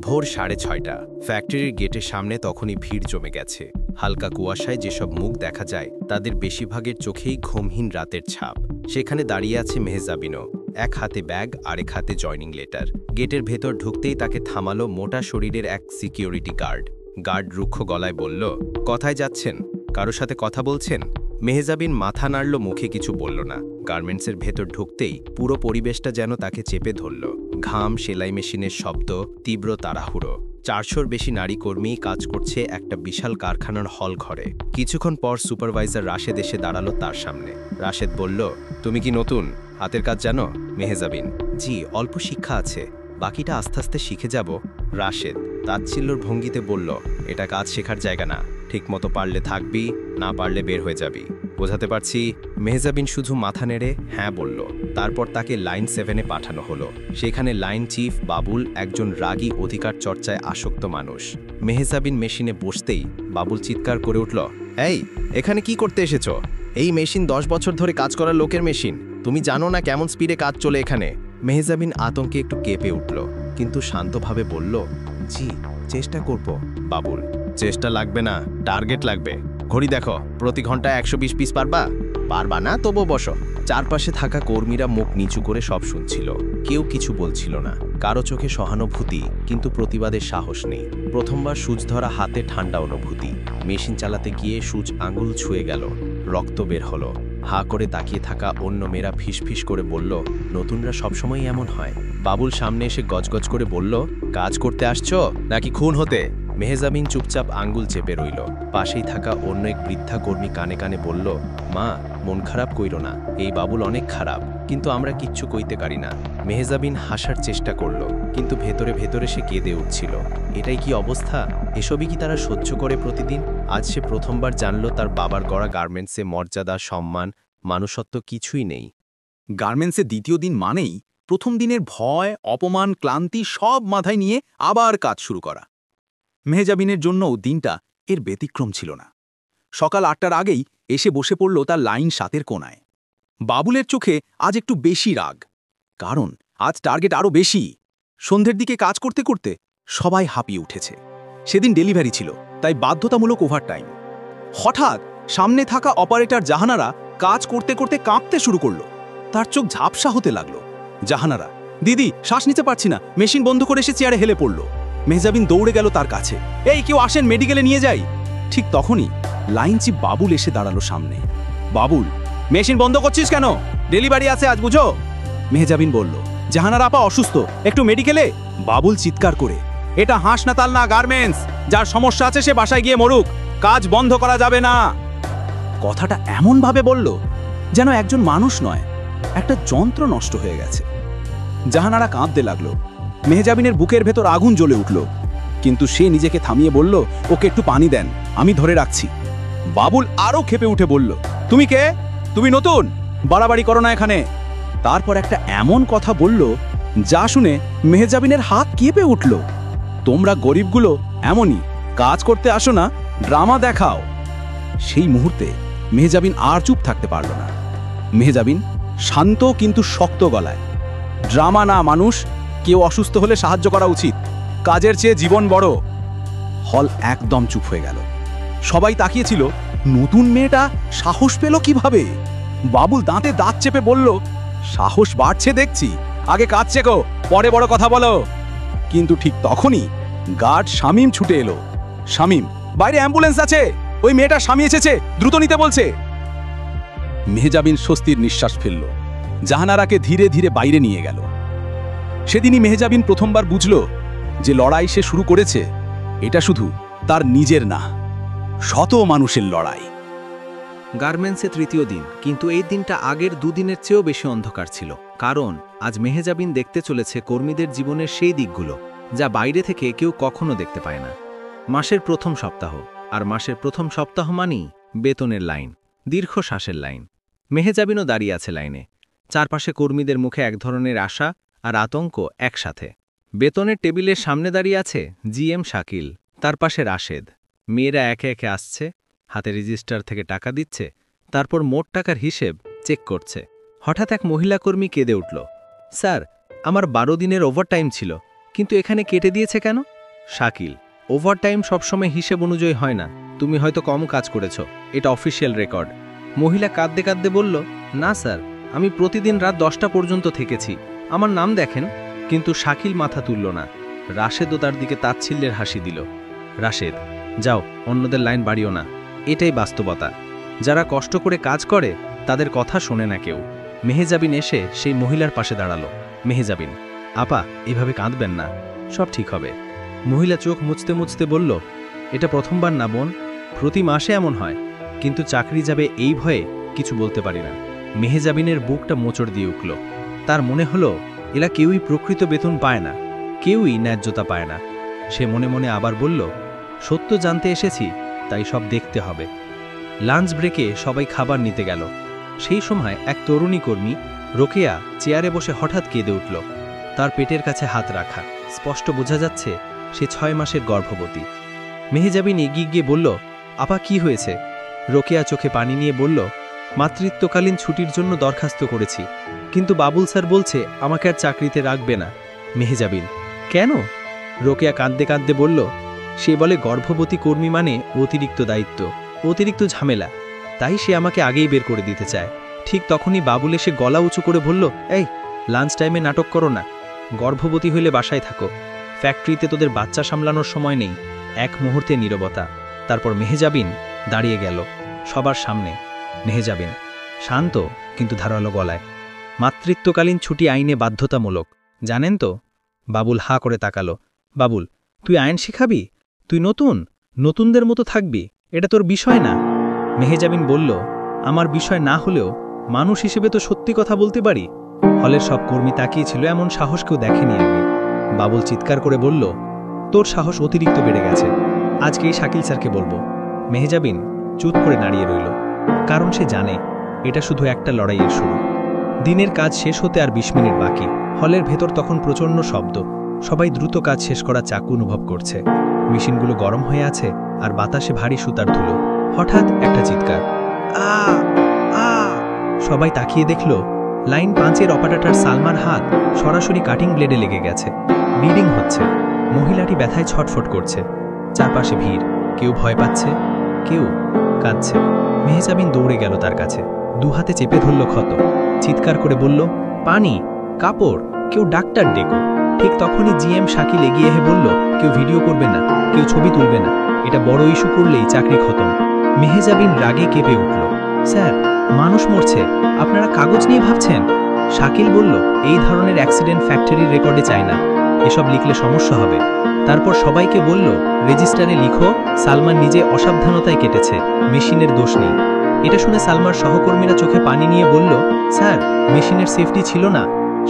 ভোর 6:30। ফ্যাক্টরির গেটের সামনে তখনই ভিড় জমে গেছে। হালকা কুয়াশায় যেসব মুখ দেখা যায় তাদের বেশিরভাগের চোখেই ঘুমহীন রাতের ছাপ। সেখানে দাঁড়িয়ে আছে মেহজাবিনও, এক হাতে ব্যাগ আরেক হাতে জয়নিং লেটার। গেটের ভেতর ঢুকতেই তাকে থামালো মোটা শরীরের এক সিকিউরিটি গার্ড রুক্ষ গলায় বলল, কোথায় যাচ্ছেন? কারোর সাথে কথা বলছেন? মেহজাবিন মাথা নাড়ল, মুখে কিছু বলল না। গার্মেন্টসের ভেতর ঢুকতেই পুরো পরিবেশটা যেন তাকে চেপে ধরল। ঘাম, সেলাই মেশিনের শব্দ, তীব্র তাড়াহুড়ো। 400-র বেশি নারী কর্মী কাজ করছে একটা বিশাল কারখানার হল ঘরে। কিছুক্ষণ পর সুপারভাইজার রাশেদ এসে দাঁড়ালো তার সামনে। রাশেদ বলল, তুমি কি নতুন? হাতের কাজ জানো? মেহজাবিন, জি, অল্প শিক্ষা আছে, বাকিটা আস্তে আস্তে শিখে যাব। রাশেদ তাচ্ছিল্যর ভঙ্গিতে বলল, এটা কাজ শেখার জায়গা না, ঠিকমতো পারলে থাকবি, না পারলে বের হয়ে যাবি। বোঝাতে পারছি? মেহজাবিন শুধু মাথা নেড়ে হ্যাঁ বলল। তারপর তাকে লাইন 7-এ পাঠানো হলো। সেখানে লাইন চিফ বাবুল, একজন রাগী অধিকার চর্চায় আসক্ত মানুষ। মেহজাবিন মেশিনে বসতেই বাবুল চিৎকার করে উঠল, এই, এখানে কি করতে এসেছো? এই মেশিন 10 বছর ধরে কাজ করা লোকের মেশিন, তুমি জানো না কেমন স্পিডে কাজ চলে এখানে? মেহজাবিন আতঙ্কে একটু কেঁপে উঠল, কিন্তু শান্তভাবে বলল, জি, চেষ্টা করব। বাবুল, চেষ্টা লাগবে না, টার্গেট লাগবে। ঘড়ি দেখো, প্রতি ঘন্টায় 120 পিস পারবা? পারবা না, তবু বসো। চারপাশে থাকা কর্মীরা মুখ নিচু করে সব শুনছিল, কেউ কিছু বলছিল না। কারো চোখে সহানুভূতি, কিন্তু প্রতিবাদের সাহস নেই। প্রথমবার সুচ ধরা হাতে ঠান্ডা অনুভূতি। মেশিন চালাতে গিয়ে সুচ আঙুল ছুঁয়ে গেল, রক্ত বের হলো। হা করে তাকিয়ে থাকা অন্য মেয়েরা ফিসফিস করে বলল, নতুনরা সবসময় এমন হয়। বাবুল সামনে এসে গজগজ করে বলল, কাজ করতে আসছো নাকি খুন হতে? মেহজাবিন চুপচাপ আঙ্গুল চেপে রইল। পাশেই থাকা অন্য এক বৃদ্ধা কর্মী কানে কানে বলল, মা, মন খারাপ কইরো না, এই বাবুল অনেক খারাপ, কিন্তু আমরা কিচ্ছু কইতে পারি না। মেহজাবিন হাসার চেষ্টা করল, কিন্তু ভেতরে ভেতরে সে কেঁদে উঠছিল। এটাই কি অবস্থা? এসবই কি তারা সহ্য করে প্রতিদিন? আজ সে প্রথমবার জানল তার বাবার গড়া গার্মেন্টসে মর্যাদা, সম্মান, মানুষত্ব কিছুই নেই। গার্মেন্টসে দ্বিতীয় দিন মানেই প্রথম দিনের ভয়, অপমান, ক্লান্তি সব মাথায় নিয়ে আবার কাজ শুরু করা। মেহজাবিনের জন্যও দিনটা এর ব্যতিক্রম ছিল না। সকাল 8টার আগেই এসে বসে পড়ল তার লাইন 7-এর কোনায়। বাবুলের চোখে আজ একটু বেশি রাগ, কারণ আজ টার্গেট আরও বেশি। সন্ধ্যের দিকে কাজ করতে করতে সবাই হাঁপিয়ে উঠেছে। সেদিন ডেলিভারি ছিল, তাই বাধ্যতামূলক ওভারটাইম। হঠাৎ সামনে থাকা অপারেটর জাহানারা কাজ করতে করতে কাঁপতে শুরু করলো। তার চোখ ঝাপসা হতে লাগলো। জাহানারা, দিদি, শ্বাস নিতে পারছি না, মেশিন বন্ধ করে এসে চেয়ারে হেলে পড়ল। মেহজাবিন দৌড়ে গেল তার কাছে, এই, কেউ আসেন, মেডিকেলে নিয়ে যাই। ঠিক তখনই লাইন চিফ বাবুল এসে দাঁড়ালো সামনে। বাবুল, মেশিন বন্ধ করছিস কেন? ডেলিভারি আছে আজ, বুঝো। মেহজাবিন বলল, জাহানারা আপা অসুস্থ, একটু মেডিকেলে। বাবুল চিৎকার করে, এটা হাসনাতাল না, গার্মেন্টস। যার সমস্যা আছে সে বাসায় গিয়ে মরুক, কাজ বন্ধ করা যাবে না। কথাটা এমনভাবে বলল যেন একজন মানুষ নয়, একটা যন্ত্র নষ্ট হয়ে গেছে। জাহানারা কাঁদতে লাগলো। মেহজাবিনের বুকের ভেতর আগুন জ্বলে উঠল, কিন্তু সে নিজেকে থামিয়ে বলল, ওকে একটু পানি দেন, আমি ধরে রাখছি। বাবুল আরও ক্ষেপে উঠে বলল, তুমি কে? তুমি নতুন, বাড়াবাড়ি করো না এখানে। তারপর একটা এমন কথা বলল যা শুনে মেহজাবিনের হাত কেঁপে উঠল, তোমরা গরিবগুলো এমনই, কাজ করতে আসো না, ড্রামা দেখাও। সেই মুহূর্তে মেহজাবিন আর চুপ থাকতে পারল না। মেহজাবিন শান্ত কিন্তু শক্ত গলায়, ড্রামা না মানুষ, কেউ অসুস্থ হলে সাহায্য করা উচিত, কাজের চেয়ে জীবন বড়। হল একদম চুপ হয়ে গেল। সবাই তাকিয়েছিল, নতুন মেয়েটা সাহস পেল কিভাবে? বাবুল দাঁতে দাঁত চেপে বলল, সাহস বাড়ছে দেখছি, আগে কাজ শেখো, পরে বড় কথা বলো। কিন্তু ঠিক তখনই গার্ড শামীম ছুটে এলো। শামীম, বাইরে অ্যাম্বুলেন্স আছে, ওই মেয়েটা স্বামী এসেছে, দ্রুত নিতে বলছে। মেহজাবিন স্বস্তির নিঃশ্বাস ফেলল। জাহানারাকে ধীরে ধীরে বাইরে নিয়ে গেল। সেদিনই মেহজাবিন প্রথমবার বুঝল যে লড়াই সে শুরু করেছে এটা শুধু তার নিজের না, শত মানুষের লড়াই। গার্মেন্টসে তৃতীয় দিন, কিন্তু এই দিনটা আগের দুদিনের চেয়েও বেশি অন্ধকার ছিল। কারণ আজ মেহজাবিন দেখতে চলেছে কর্মীদের জীবনের সেই দিকগুলো যা বাইরে থেকে কেউ কখনো দেখতে পায় না। মাসের প্রথম সপ্তাহ, আর মাসের প্রথম সপ্তাহ মানেই বেতনের লাইন, দীর্ঘশ্বাসের লাইন। মেহজাবিনও দাঁড়িয়ে আছে লাইনে। চারপাশে কর্মীদের মুখে এক ধরনের আশা আর আতঙ্ক একসাথে। বেতনের টেবিলের সামনে দাঁড়িয়ে আছে জিএম শাকিল, তার পাশে রাশেদ। মেয়েরা একে একে আসছে, হাতে রেজিস্টার থেকে টাকা দিচ্ছে, তারপর মোট টাকার হিসেব চেক করছে। হঠাৎ এক মহিলা কর্মী কেঁদে উঠল, স্যার, আমার 12 দিনের ওভারটাইম ছিল, কিন্তু এখানে কেটে দিয়েছে কেন? শাকিল, ওভারটাইম সবসময় হিসেব অনুযায়ী হয় না। তুমি হয়তো কম কাজ করেছ, এটা অফিসিয়াল রেকর্ড। মহিলা কাঁদতে কাঁদতে বলল, না স্যার, আমি প্রতিদিন রাত 10টা পর্যন্ত থেকেছি, আমার নাম দেখেন। কিন্তু শাকিল মাথা তুলল না। রাশেদও তার দিকে তাচ্ছিল্যের হাসি দিল। রাশেদ, যাও, অন্যদের লাইন বাড়িও না। এটাই বাস্তবতা। যারা কষ্ট করে কাজ করে তাদের কথা শোনে না কেউ। মেহেজাবিন এসে সেই মহিলার পাশে দাঁড়ালো। মেহেজাবিন, আপা, এভাবে কাঁদবেন না, সব ঠিক হবে। মহিলা চোখ মুছতে মুছতে বলল, এটা প্রথমবার না বোন, প্রতি মাসে এমন হয়, কিন্তু চাকরি যাবে এই ভয়ে কিছু বলতে পারি না। মেহেজাবিনের বুকটা মোচড় দিয়ে উঠল। তার মনে হলো এরা কেউই প্রকৃত বেতন পায় না, কেউই ন্যায্যতা পায় না। সে মনে মনে আবার বলল, সত্য জানতে এসেছি, তাই সব দেখতে হবে। লাঞ্চ ব্রেকে সবাই খাবার নিতে গেল। সেই সময় এক তরুণী কর্মী রোকেয়া চেয়ারে বসে হঠাৎ কেঁদে উঠল। তার পেটের কাছে হাত রাখা, স্পষ্ট বোঝা যাচ্ছে সে 6 মাসের গর্ভবতী। মেহেজাবিন এগিয়ে গিয়ে বলল, আপা, কি হয়েছে? রোকেয়া চোখে পানি নিয়ে বলল, মাতৃত্বকালীন ছুটির জন্য দরখাস্ত করেছি, কিন্তু বাবুল স্যার বলছে আমাকে আর চাকরিতে রাখবে না। মেহেজাবিন, কেন? রোকেয়া কাঁদতে কাঁদতে বলল, সে বলে গর্ভবতী কর্মী মানে অতিরিক্ত দায়িত্ব, অতিরিক্ত ঝামেলা, তাই সে আমাকে আগেই বের করে দিতে চায়। ঠিক তখনই বাবুল এসে গলা উঁচু করে বলল, এই, লাঞ্চ টাইমে নাটক করো না, গর্ভবতী হইলে বাসায় থাকো, ফ্যাক্টরিতে তোদের বাচ্চা সামলানোর সময় নেই। এক মুহূর্তে নীরবতা। তারপর মেহেজাবিন দাঁড়িয়ে গেল সবার সামনে। মেহেজাবিন শান্ত কিন্তু ধারালো গলায়, মাতৃত্বকালীন ছুটি আইনে বাধ্যতামূলক, জানেন তো? বাবুল হা করে তাকালো। বাবুল, তুই আইন শিখাবি? তুই নতুনদের মতো থাকবি? এটা তোর বিষয় না। মেহেজাবিন বলল, আমার বিষয় না হলেও মানুষ হিসেবে তো সত্যি কথা বলতে পারি। হলের সব কর্মী তাকিয়েছিল, এমন সাহস কেউ দেখেনি আগে। বাবুল চিৎকার করে বলল, তোর সাহস অতিরিক্ত বেড়ে গেছে, আজকেই শাকিল স্যারকে বলবো। মেহেজাবিন চুপ করে দাঁড়িয়ে রইল, কারণ সে জানে এটা শুধু একটা লড়াইয়ের শুরু। দিনের কাজ শেষ হতে আর 20 মিনিট বাকি। হলের ভেতর তখন প্রচণ্ড শব্দ, সবাই দ্রুত কাজ শেষ করা চাকু অনুভব করছে। মেশিনগুলো গরম হয়ে আছে আর বাতাসে ভারী সুতার ধুলো। হঠাৎ একটা চিৎকার, আ আ! সবাই তাকিয়ে দেখল লাইন 5-এর অপারেটর সালমার হাত সরাসরি কাটিং ব্লেডে লেগে গেছে। ব্লিডিং হচ্ছে। মহিলাটি ব্যথায় ছটফট করছে। চারপাশে ভিড়, কেউ ভয় পাচ্ছে, কেউ কাঁদছে। মেহেজাবিন দৌড়ে গেল তার কাছে, 2 হাতে চেপে ধরল ক্ষত। চিৎকার করে বলল, পানি, কাপড়, কেউ ডাক্তার ডেকো। ঠিক তখনই জিএম শাকিল এগিয়ে এসে বলল, কেউ ভিডিও করবে না, কেউ ছবি তুলবে না, এটা বড় ইস্যু করলেই চাকরি খতম। মেহেজাবিন রাগে কেঁপে উঠল, স্যার, মানুষ মরছে, আপনারা কাগজ নিয়ে ভাবছেন? শাকিল বলল, এই ধরনের অ্যাক্সিডেন্ট ফ্যাক্টরির রেকর্ডে চায় না, এসব লিখলে সমস্যা হবে। তারপর সবাইকে বলল, রেজিস্টারে লিখো সালমান নিজে অসাবধানতায় কেটেছে, মেশিনের দোষ নেই। এটা শুনে সালমার সহকর্মীরা চোখে পানি নিয়ে বলল, স্যার, মেশিনের সেফটি ছিল না।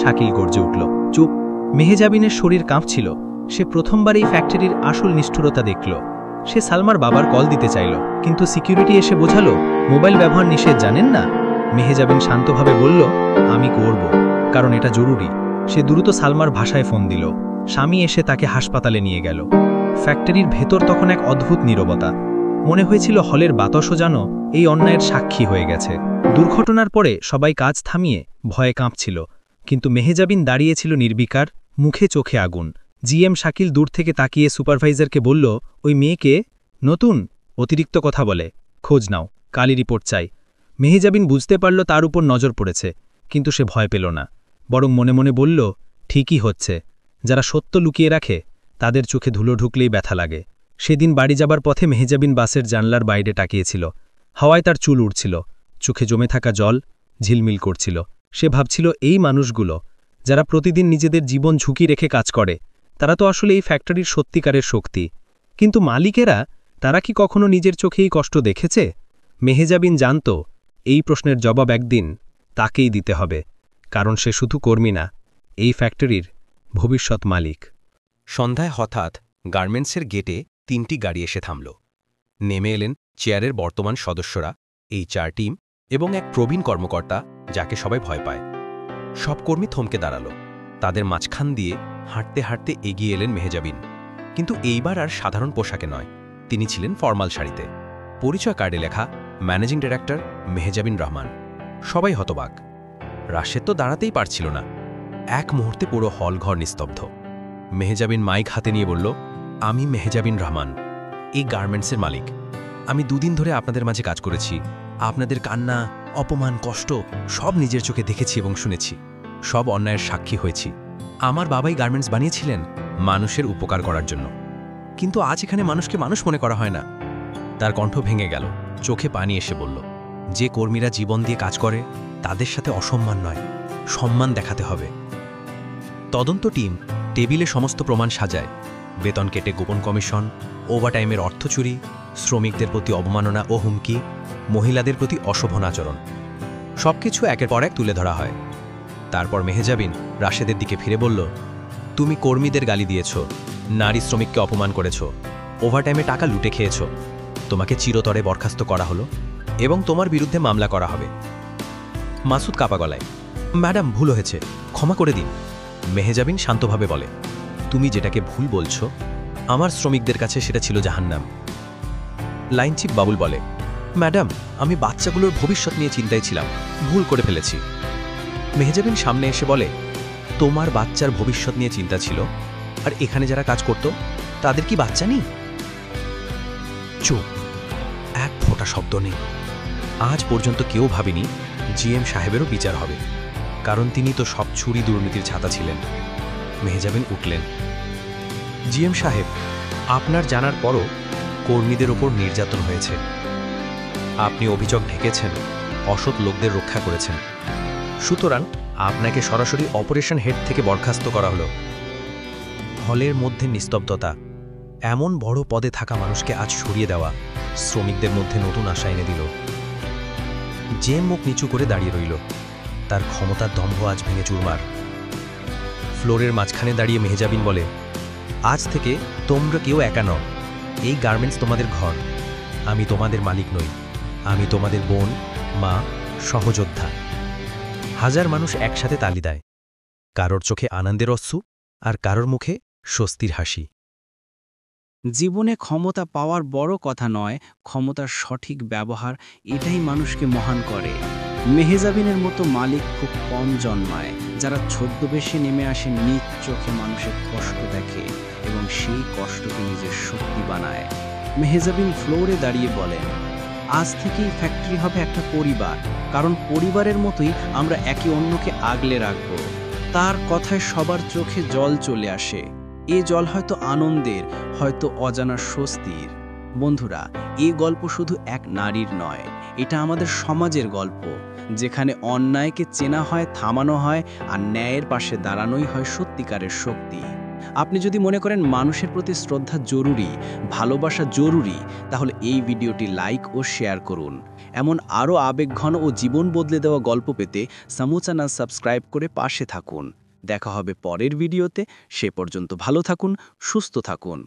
শাকিল গর্জে উঠল, চুপ। মেহেজাবিনের শরীর কাঁপছিল। সে প্রথমবার এই ফ্যাক্টরির আসল নিষ্ঠুরতা দেখল। সে সালমার বাবার কল দিতে চাইল, কিন্তু সিকিউরিটি এসে বোঝালো মোবাইল ব্যবহার নিষেধ, জানেন না? মেহেজাবিন শান্তভাবে বলল, আমি করব, কারণ এটা জরুরি। সে দ্রুত সালমার ভাষায় ফোন দিল। স্বামী এসে তাকে হাসপাতালে নিয়ে গেল। ফ্যাক্টরির ভেতর তখন এক অদ্ভুত নীরবতা। মনে হয়েছিল হলের বাতাসও যেন এই অন্যায়ের সাক্ষী হয়ে গেছে। দুর্ঘটনার পরে সবাই কাজ থামিয়ে ভয়ে কাঁপছিল, কিন্তু মেহেজাবিন দাঁড়িয়েছিল নির্বিকার, মুখে চোখে আগুন। জিএম শাকিল দূর থেকে তাকিয়ে সুপারভাইজারকে বলল, ওই মেয়েকে নতুন, অতিরিক্ত কথা বলে, খোঁজ নাও, কালই রিপোর্ট চাই। মেহেজাবিন বুঝতে পারল তার উপর নজর পড়েছে, কিন্তু সে ভয় পেল না, বরং মনে মনে বলল, ঠিকই হচ্ছে। যারা সত্য লুকিয়ে রাখে তাদের চোখে ধুলো ঢুকলেই ব্যথা লাগে। সেদিন বাড়ি যাবার পথে মেহেজাবিন বাসের জানলার বাইরে তাকিয়েছিল। হাওয়ায় তার চুল উড়ছিল, চোখে জমে থাকা জল ঝিলমিল করছিল। সে ভাবছিল, এই মানুষগুলো যারা প্রতিদিন নিজেদের জীবন ঝুঁকি রেখে কাজ করে, তারা তো আসলে এই ফ্যাক্টরির সত্যিকারের শক্তি। কিন্তু মালিকেরা, তারা কি কখনো নিজের চোখেই কষ্ট দেখেছে? মেহেজাবিন জানত এই প্রশ্নের জবাব একদিন তাকেই দিতে হবে, কারণ সে শুধু কর্মী না, এই ফ্যাক্টরির ভবিষ্যৎ মালিক। সন্ধ্যায় হঠাৎ গার্মেন্টসের গেটে 3টি গাড়ি এসে থামল। নেমে এলেন চেয়ারের বর্তমান সদস্যরা, HR টিম এবং এক প্রবীণ কর্মকর্তা যাকে সবাই ভয় পায়। সব কর্মী থমকে দাঁড়াল। তাদের মাঝখান দিয়ে হাঁটতে হাঁটতে এগিয়ে এলেন মেহেজাবিন, কিন্তু এইবার আর সাধারণ পোশাকে নয়, তিনি ছিলেন ফরমাল শাড়িতে। পরিচয় কার্ডে লেখা ম্যানেজিং ডাইরেক্টর মেহেজাবিন রহমান। সবাই হতবাক। রাশেদ তো দাঁড়াতেই পারছিল না। এক মুহূর্তে পুরো হল ঘর নিস্তব্ধ। মেহেজাবিন মাইক হাতে নিয়ে বলল, আমি মেহজাবিন রহমান, এই গার্মেন্টসের মালিক। আমি 2 দিন ধরে আপনাদের মাঝে কাজ করেছি। আপনাদের কান্না, অপমান, কষ্ট সব নিজের চোখে দেখেছি এবং শুনেছি। সব অন্যায়ের সাক্ষী হয়েছি। আমার বাবাই গার্মেন্টস বানিয়েছিলেন মানুষের উপকার করার জন্য, কিন্তু আজ এখানে মানুষকে মানুষ মনে করা হয় না। তার কণ্ঠ ভেঙে গেল, চোখে পানি এসে বলল, যে কর্মীরা জীবন দিয়ে কাজ করে তাদের সাথে অসম্মান নয়, সম্মান দেখাতে হবে। তদন্ত টিম টেবিলে সমস্ত প্রমাণ সাজায়। বেতন কেটে গোপন কমিশন, ওভারটাইমের অর্থ চুরি, শ্রমিকদের প্রতি অবমাননা ও হুমকি, মহিলাদের প্রতি অশোভন আচরণ, সবকিছু একের পর এক তুলে ধরা হয়। তারপর মেহজাবিন রাশেদের দিকে ফিরে বলল, তুমি কর্মীদের গালি দিয়েছ, নারী শ্রমিককে অপমান করেছ, ওভারটাইমে টাকা লুটে খেয়েছ। তোমাকে চিরতরে বরখাস্ত করা হলো এবং তোমার বিরুদ্ধে মামলা করা হবে। মাসুদ কাপা গলায়, ম্যাডাম ভুল হয়েছে, ক্ষমা করে দিন। মেহজাবিন শান্তভাবে বলে, তুমি যেটাকে ভুল বলছো, আমার শ্রমিকদের কাছে সেটা ছিল জাহান্নাম। লাইনচিপ বাবুল বলে, ম্যাডাম আমি বাচ্চাগুলোর ভবিষ্যৎ নিয়ে চিন্তায় ছিলাম, ভুল করে ফেলেছি। মেহজাবিন সামনে এসে বলে, তোমার বাচ্চার ভবিষ্যৎ নিয়ে চিন্তা ছিল, আর এখানে যারা কাজ করত তাদের কি বাচ্চা নেই? চুপ, এক ফোঁটা শব্দ নেই। আজ পর্যন্ত কেউ ভাবেনি জিএম সাহেবেরও বিচার হবে, কারণ তিনি তো সব চুরি দুর্নীতির ছাতা ছিলেন। মেহজাবিন উঠলেন, জিএম সাহেব, আপনার জানার পরও কর্মীদের ওপর নির্যাতন হয়েছে। আপনি অভিযোগ ঢেকেছেন, অসৎ লোকদের রক্ষা করেছেন, সুতরাং আপনাকে সরাসরি অপারেশন হেড থেকে বরখাস্ত করা হলো। হলের মধ্যে নিস্তব্ধতা। এমন বড় পদে থাকা মানুষকে আজ সরিয়ে দেওয়া শ্রমিকদের মধ্যে নতুন আশা এনে দিল। জেম মুখ নিচু করে দাঁড়িয়ে রইল, তার ক্ষমতার দম্ভ আজ ভেঙে চুরমার। ফ্লোরের মাঝখানে দাঁড়িয়ে মেহজাবিন বলে, আজ থেকে তোমরা কেউ একা নও, এই গার্মেন্টস তোমাদের ঘর। আমি তোমাদের মালিক নই, আমি তোমাদের বোন, মা, সহযোদ্ধা। হাজার মানুষ একসাথে তালি দেয়, কারোর চোখে আনন্দের অশ্রু আর কারোর মুখে স্বস্তির হাসি। জীবনে ক্ষমতা পাওয়ার বড় কথা নয়, ক্ষমতার সঠিক ব্যবহার এটাই মানুষকে মহান করে। মেহজাবিনের মতো মালিক খুব কম জন্মায়, যারা ছদ্মবেশে নেমে আসে, নিজ চোখে মানুষের কষ্ট দেখে এবং সেই কষ্টকে নিজের শক্তি বানায়। মেহজাবিন ফ্লোরে দাঁড়িয়ে বলেন, আজ থেকেই ফ্যাক্টরি হবে একটা পরিবার, কারণ পরিবারের মতোই আমরা একে অন্যকে আগলে রাখব। তার কথায় সবার চোখে জল চলে আসে। এ জল হয়তো আনন্দের, হয়তো অজানা স্বস্তির। বন্ধুরা, এই গল্প শুধু এক নারীর নয়, এটা আমাদের সমাজের গল্প, যেখানে অন্যায়কে চেনা হয়, থামানো হয়, আর ন্যায়ের পাশে দাঁড়ানোই হয় সত্যিকারের শক্তি। আপনি যদি মনে করেন মানুষের প্রতি শ্রদ্ধা জরুরি, ভালোবাসা জরুরি, তাহলে এই ভিডিওটি লাইক ও শেয়ার করুন। এমন আরও আবেগঘন ও জীবন বদলে দেওয়া গল্প পেতে সামু চ্যানেল সাবস্ক্রাইব করে পাশে থাকুন। দেখা হবে পরের ভিডিওতে। সে পর্যন্ত ভালো থাকুন, সুস্থ থাকুন।